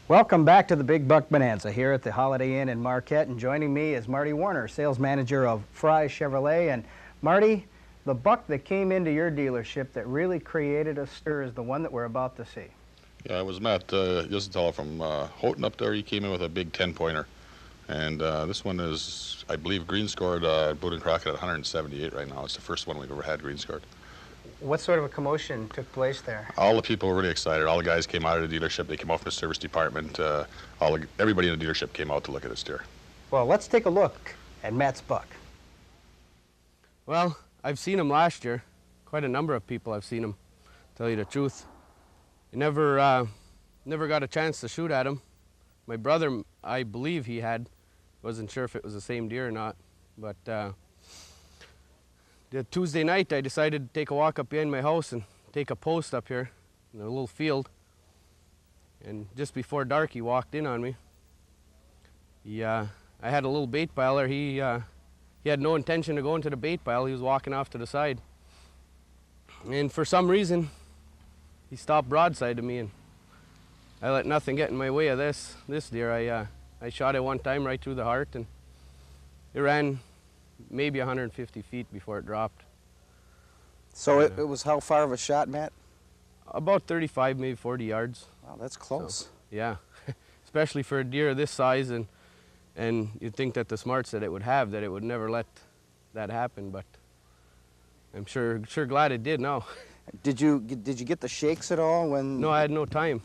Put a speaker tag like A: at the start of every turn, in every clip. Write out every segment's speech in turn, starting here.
A: Welcome back to the Big Buck Bonanza here at the Holiday Inn in Marquette, and joining me is Marty Warner, sales manager of Fry Chevrolet. And Marty, the buck that came into your dealership that really created a stir is the one that we're about to see.
B: Yeah, it was Matt Yusenthaler from Houghton up there. He came in with a big 10-pointer. And this one is, I believe, green scored Boone and Crockett at 178 right now. It's the first one we've ever had green scored.
A: What sort of a commotion took place there?
B: All the people were really excited. All the guys came out of the dealership. They came out from the service department. Everybody in the dealership came out to look at this deer.
A: Well, let's take a look at Matt's buck.
C: Well, I've seen him last year. Quite a number of people I've seen him, to tell you the truth. I never got a chance to shoot at him. My brother, I believe he had. Wasn't sure if it was the same deer or not. But the Tuesday night, I decided to take a walk up behind my house and take a post up here in a little field. And just before dark, he walked in on me. I had a little bait pile there. He had no intention of going to the bait pile. He was walking off to the side. And for some reason, he stopped broadside to me, and I let nothing get in my way of this deer. I shot it one time right through the heart, and it ran maybe 150 feet before it dropped.
A: So it was how far of a shot, Matt?
C: About 35, maybe 40 yards.
A: Wow, that's close.
C: So, yeah, especially for a deer this size, and you'd think that the smarts that it would have, that it would never let that happen, but I'm sure glad it did now.
A: Did you get the shakes at all when?
C: No, I had no time.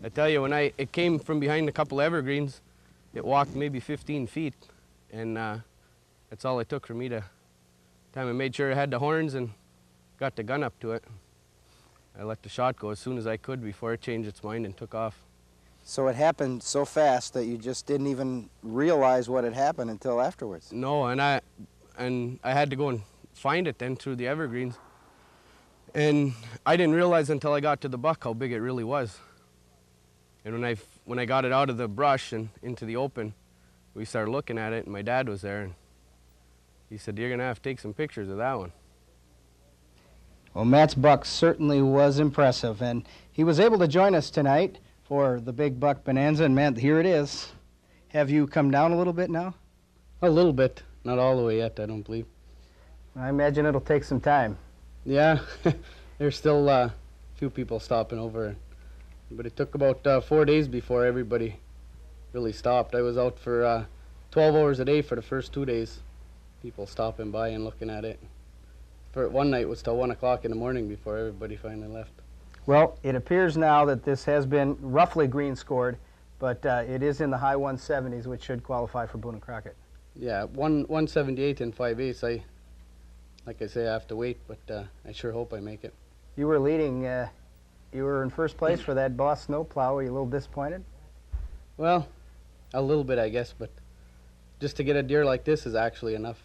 C: I tell you, when it came from behind a couple evergreens, it walked maybe 15 feet, and that's all it took for me to. Time I made sure it had the horns and got the gun up to it. I let the shot go as soon as I could before it changed its mind and took off.
A: So it happened so fast that you just didn't even realize what had happened until afterwards.
C: No, and I had to go and find it then through the evergreens. And I didn't realize until I got to the buck how big it really was. And when I got it out of the brush and into the open, we started looking at it, and my dad was there, and he said, "You're gonna have to take some pictures of that one."
A: Well, Matt's buck certainly was impressive, and he was able to join us tonight for the Big Buck Bonanza. And Matt, here it is. Have you come down a little bit now?
C: A little bit, not all the way yet, I don't believe.
A: I imagine it'll take some time.
C: Yeah, there's still a few people stopping over, but it took about 4 days before everybody really stopped. I was out for 12 hours a day for the first 2 days, people stopping by and looking at it. For one night it was till 1 o'clock in the morning before everybody finally left.
A: Well, it appears now that this has been roughly green scored, but it is in the high 170s, which should qualify for Boone and Crockett.
C: Yeah, 178 and 5/8. Like I say, I have to wait, but I sure hope I make it.
A: You were leading, you were in first place for that Boss snowplow. Were you a little disappointed?
C: Well, a little bit, I guess, but just to get a deer like this is actually enough.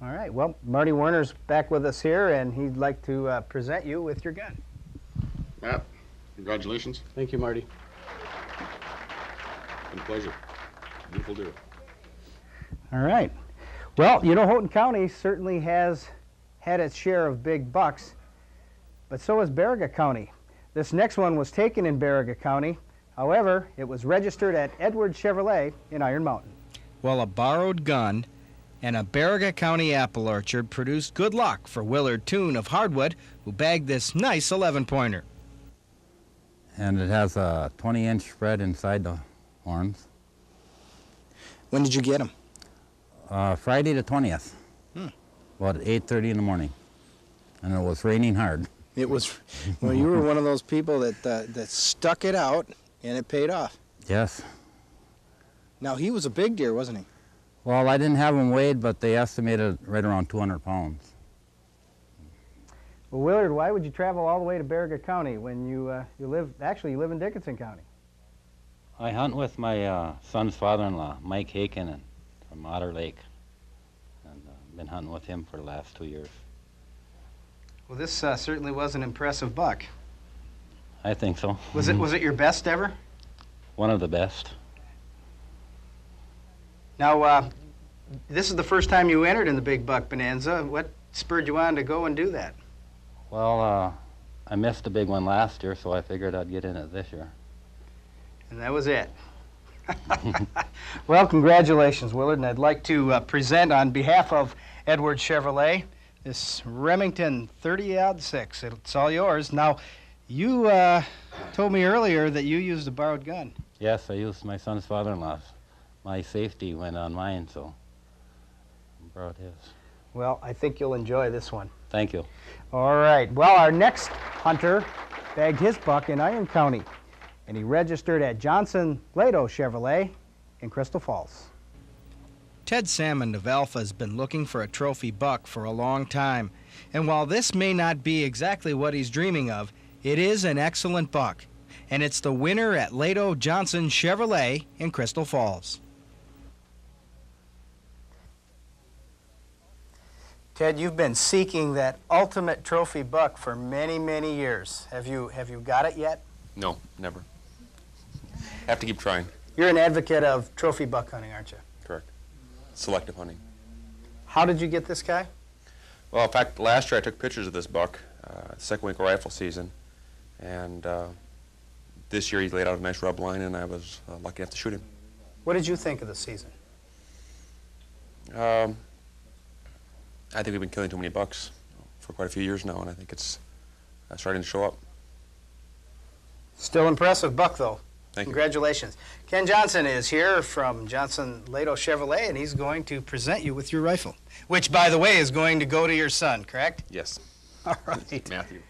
A: All right, well, Marty Werner's back with us here, and he'd like to present you with your gun.
B: Matt, congratulations.
C: Thank you, Marty.
B: It's been a pleasure. Beautiful deer.
A: All right. Well, you know, Houghton County certainly has had its share of big bucks, but so has Baraga County. This next one was taken in Baraga County. However, it was registered at Edward Chevrolet in Iron Mountain.
D: Well, a borrowed gun and a Baraga County apple orchard produced good luck for Willard Toone of Hardwood, who bagged this nice 11-pointer.
E: And it has a 20-inch spread inside the horns.
A: When did you get them?
E: Friday the 20th, about 8:30 in the morning, and it was raining hard.
A: It was, well, you were one of those people that stuck it out, and it paid off.
E: Yes.
A: Now, he was a big deer, wasn't he?
E: Well, I didn't have them weighed, but they estimated right around 200 pounds.
A: Well, Willard, why would you travel all the way to Baraga County when you live in Dickinson County?
E: I hunt with my son's father-in-law, Mike Haken, from Otter Lake, and been hunting with him for the last 2 years.
A: Well, this certainly was an impressive buck.
E: I think so.
A: Was it your best ever?
E: One of the best.
A: Now, this is the first time you entered in the Big Buck Bonanza. What spurred you on to go and do that?
E: Well, I missed a big one last year, so I figured I'd get in it this year.
A: And that was it. Well, congratulations, Willard, and I'd like to present on behalf of Edward Chevrolet this Remington 30-06. It's all yours. Now, you told me earlier that you used a borrowed gun.
E: Yes, I used my son's father-in-law's. My safety went on mine, so I borrowed his.
A: Well, I think you'll enjoy this one.
E: Thank you.
A: All right. Well, our next hunter bagged his buck in Iron County, and he registered at Johnson Lado Chevrolet in Crystal Falls.
D: Ted Salmon of Alpha has been looking for a trophy buck for a long time, and while this may not be exactly what he's dreaming of, it is an excellent buck, and it's the winner at Lado Johnson Chevrolet in Crystal Falls.
A: Ted, you've been seeking that ultimate trophy buck for many, many years. Have you got it yet?
F: No, never. Have to keep trying.
A: You're an advocate of trophy buck hunting, aren't you?
F: Correct. Selective hunting.
A: How did you get this guy?
F: Well, in fact, last year I took pictures of this buck, second week of rifle season, and this year he laid out a nice rub line, and I was lucky enough to shoot him.
A: What did you think of the season?
F: I think we've been killing too many bucks for quite a few years now, and I think it's starting to show up.
A: Still impressive buck, though.
F: Thank you.
A: Congratulations. Ken Johnson is here from Johnson Lado Chevrolet, and he's going to present you with your rifle, which, by the way, is going to go to your son, correct?
F: Yes.
A: All right.
F: Matthew.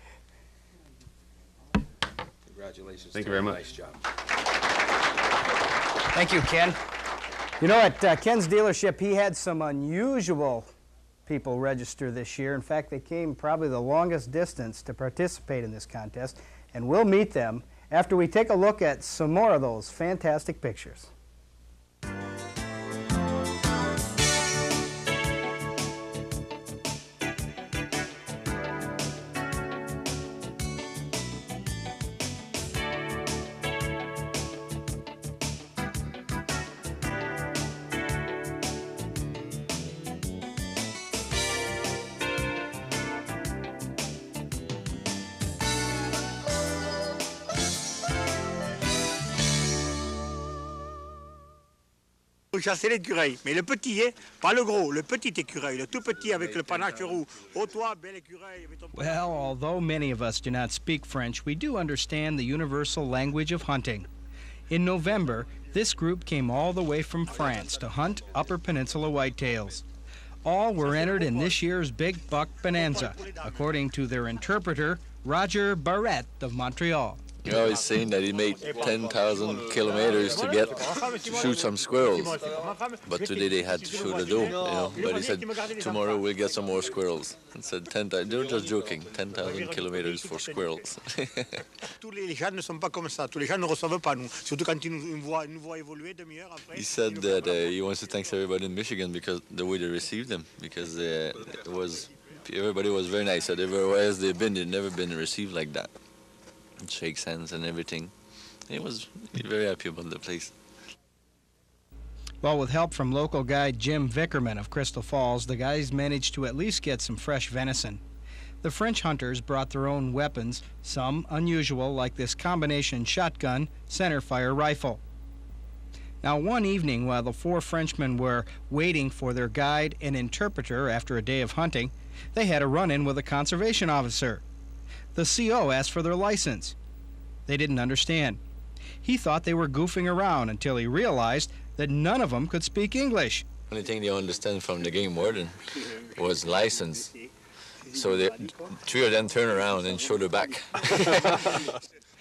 G: Congratulations.
F: Thank you very much.
G: Nice job.
A: Thank you, Ken. You know, at Ken's dealership, he had some unusual people register this year. In fact, they came probably the longest distance to participate in this contest, and we'll meet them after we take a look at some more of those fantastic pictures.
H: Chasser l'écureuil, mais le petit, pas le gros, le petit écureuil, le tout petit avec le panache roux. Oh toi, bel écureuil avec ton...
D: Well, although many of us do not speak French, we do understand the universal language of hunting. In November, this group came all the way from France to hunt Upper Peninsula whitetails. All were entered in this year's Big Buck Bonanza, according to their interpreter, Roger Barrette of Montreal.
I: You're always saying that he made 10,000 kilometers to get to shoot some squirrels, but today they had to shoot a doe, you know. But he said tomorrow we'll get some more squirrels. And said 10,000. They're just joking. 10,000 kilometers for squirrels.
H: Tous les gens ne sont pas comme ça. Tous les gens ne reçoivent pas nous. Surtout quand ils nous voient évoluer demi-heure après.
I: He said that he wants to thank everybody in Michigan because the way they received him, because everybody was very nice. Said everywhere else they've been, they've never been received like that. And shakes hands and everything. He was very happy about the place.
D: Well, with help from local guide Jim Vickerman of Crystal Falls, the guys managed to at least get some fresh venison. The French hunters brought their own weapons, some unusual, like this combination shotgun centerfire rifle. Now, one evening, while the four Frenchmen were waiting for their guide and interpreter after a day of hunting, they had a run-in with a conservation officer. The CO asked for their license. They didn't understand. He thought they were goofing around until he realized that none of them could speak English.
I: Only thing they understand from the game warden was license. So the three of them turn around and show their back.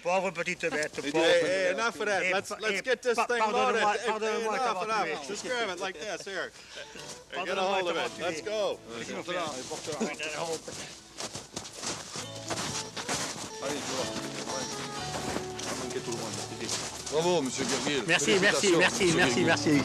H: Pauvre petite bête.
G: Hey, enough of that. Let's get this thing loaded. Enough. Just grab it like this. Here. Get a hold of it. Let's go. Bravo, Monsieur Guerrier.
H: Merci.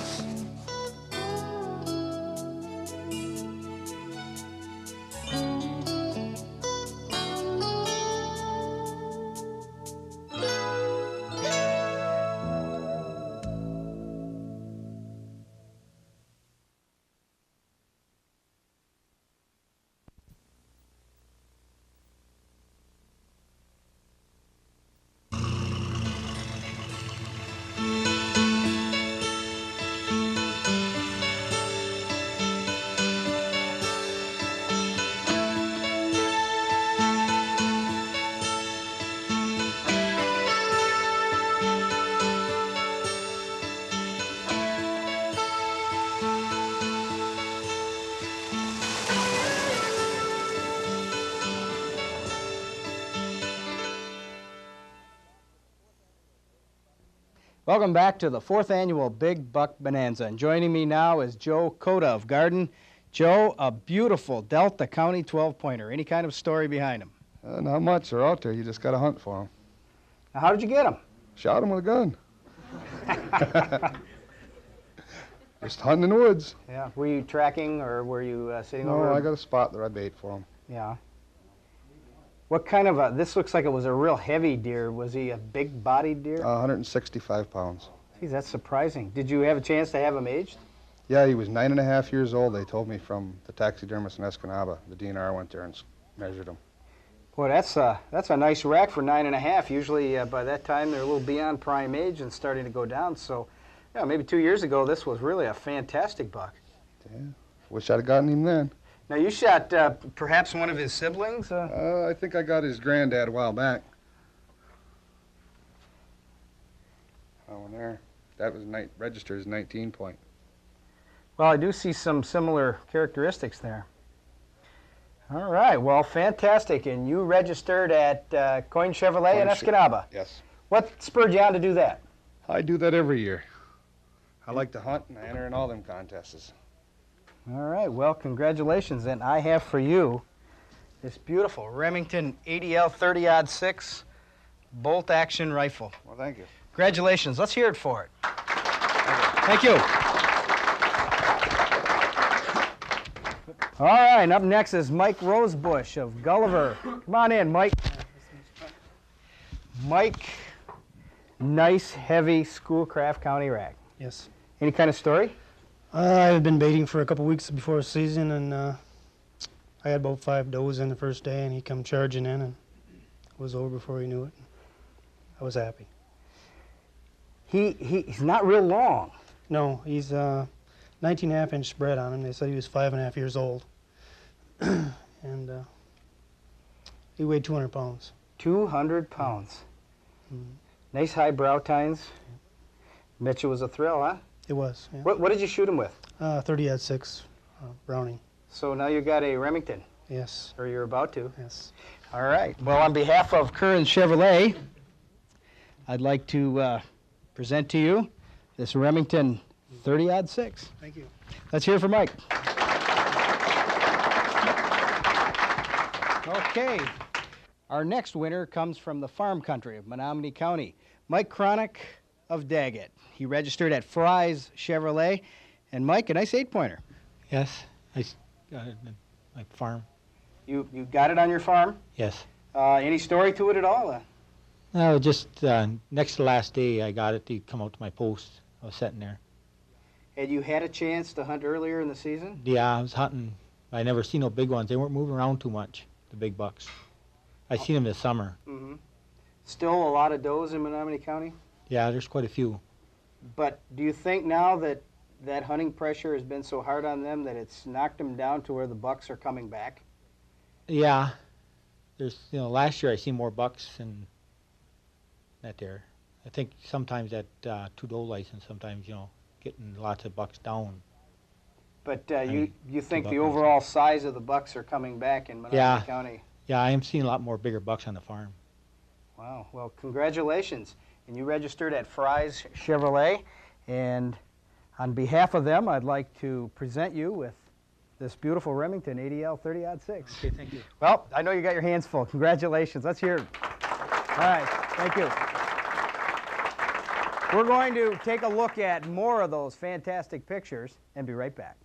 A: Welcome back to the 4th annual Big Buck Bonanza. And joining me now is Joe Coda of Garden. Joe, a beautiful Delta County 12-pointer. Any kind of story behind him?
J: Not much. They're out there. You just got to hunt for them.
A: Now, how did you get him?
J: Shot him with a gun. Just hunting in the woods.
A: Yeah. Were you tracking or were you sitting over?
J: No, I got a spot that I bait for him.
A: Yeah. What kind of a, this looks like it was a real heavy deer. Was he a big-bodied deer?
J: 165 pounds.
A: Geez, that's surprising. Did you have a chance to have him aged?
J: Yeah, he was 9.5 years old. They told me from the taxidermist in Escanaba. The DNR went there and measured him.
A: Boy, that's a nice rack for 9.5. Usually by that time they're a little beyond prime age and starting to go down. So, yeah, maybe 2 years ago this was really a fantastic buck.
J: Yeah, wish I'd have gotten him then.
A: Now you shot perhaps one of his siblings?
J: I think I got his granddad a while back. Oh, and there, that was registered as 19 point.
A: Well, I do see some similar characteristics there. All right, well, fantastic. And you registered at Coin Chevrolet in Escanaba.
J: Yes.
A: What spurred you on to do that?
J: I do that every year. I like to hunt, and I enter in all them contests.
A: All right, well, congratulations. And I have for you this beautiful Remington ADL 30-06 bolt-action rifle.
J: Well, thank you.
A: Congratulations. Let's hear it for it. Thank you. All right, and up next is Mike Rosebush of Gulliver. Come on in, Mike. Mike, nice, heavy Schoolcraft County rack.
K: Yes.
A: Any kind of story?
K: I've been baiting for a couple weeks before the season, and I had about 5 does in the first day, and he come charging in, and it was over before he knew it. I was happy.
A: He's not real long.
K: No, he's 19.5-inch spread on him. They said he was 5.5 years old. And he weighed 200 pounds.
A: 200 pounds.
K: Mm-hmm.
A: Nice high brow tines. Bet you it was a thrill, huh?
K: It was, yeah.
A: What did you shoot him with?
K: 30-06 Browning.
A: So now you got a Remington.
K: Yes.
A: Or you're about to.
K: Yes.
A: All right. Well, on behalf of Curran Chevrolet, I'd like to present to you this Remington 30-06.
K: Thank you.
A: Let's hear it for Mike. Okay. Our next winner comes from the farm country of Menominee County. Mike Cronick of Daggett. He registered at Fry's Chevrolet. And Mike, a nice 8-pointer.
L: Yes, I got it at my farm.
A: You got it on your farm?
L: Yes.
A: Any story to it at all?
L: No, just next to last day I got it to come out to my post. I was sitting there.
A: Had you had a chance to hunt earlier in the season?
L: Yeah, I was hunting. I never seen no big ones. They weren't moving around too much, the big bucks. I seen them this summer.
A: Mm-hmm. Still a lot of does in Menominee County?
L: Yeah, there's quite a few.
A: But do you think now that that hunting pressure has been so hard on them that it's knocked them down to where the bucks are coming back?
L: Yeah. There's, last year I seen more bucks than that there. I think sometimes that 2-doe license, sometimes, getting lots of bucks down.
A: But you think the overall size of the bucks are coming back in Menominee County?
L: Yeah, I am seeing a lot more bigger bucks on the farm.
A: Wow. Well, congratulations. And you registered at Fry's Chevrolet. And on behalf of them, I'd like to present you with this beautiful Remington ADL 30-06.
L: Okay, thank you.
A: Well, I know you got your hands full. Congratulations. Let's hear it. All right. Thank you. We're going to take a look at more of those fantastic pictures and be right back.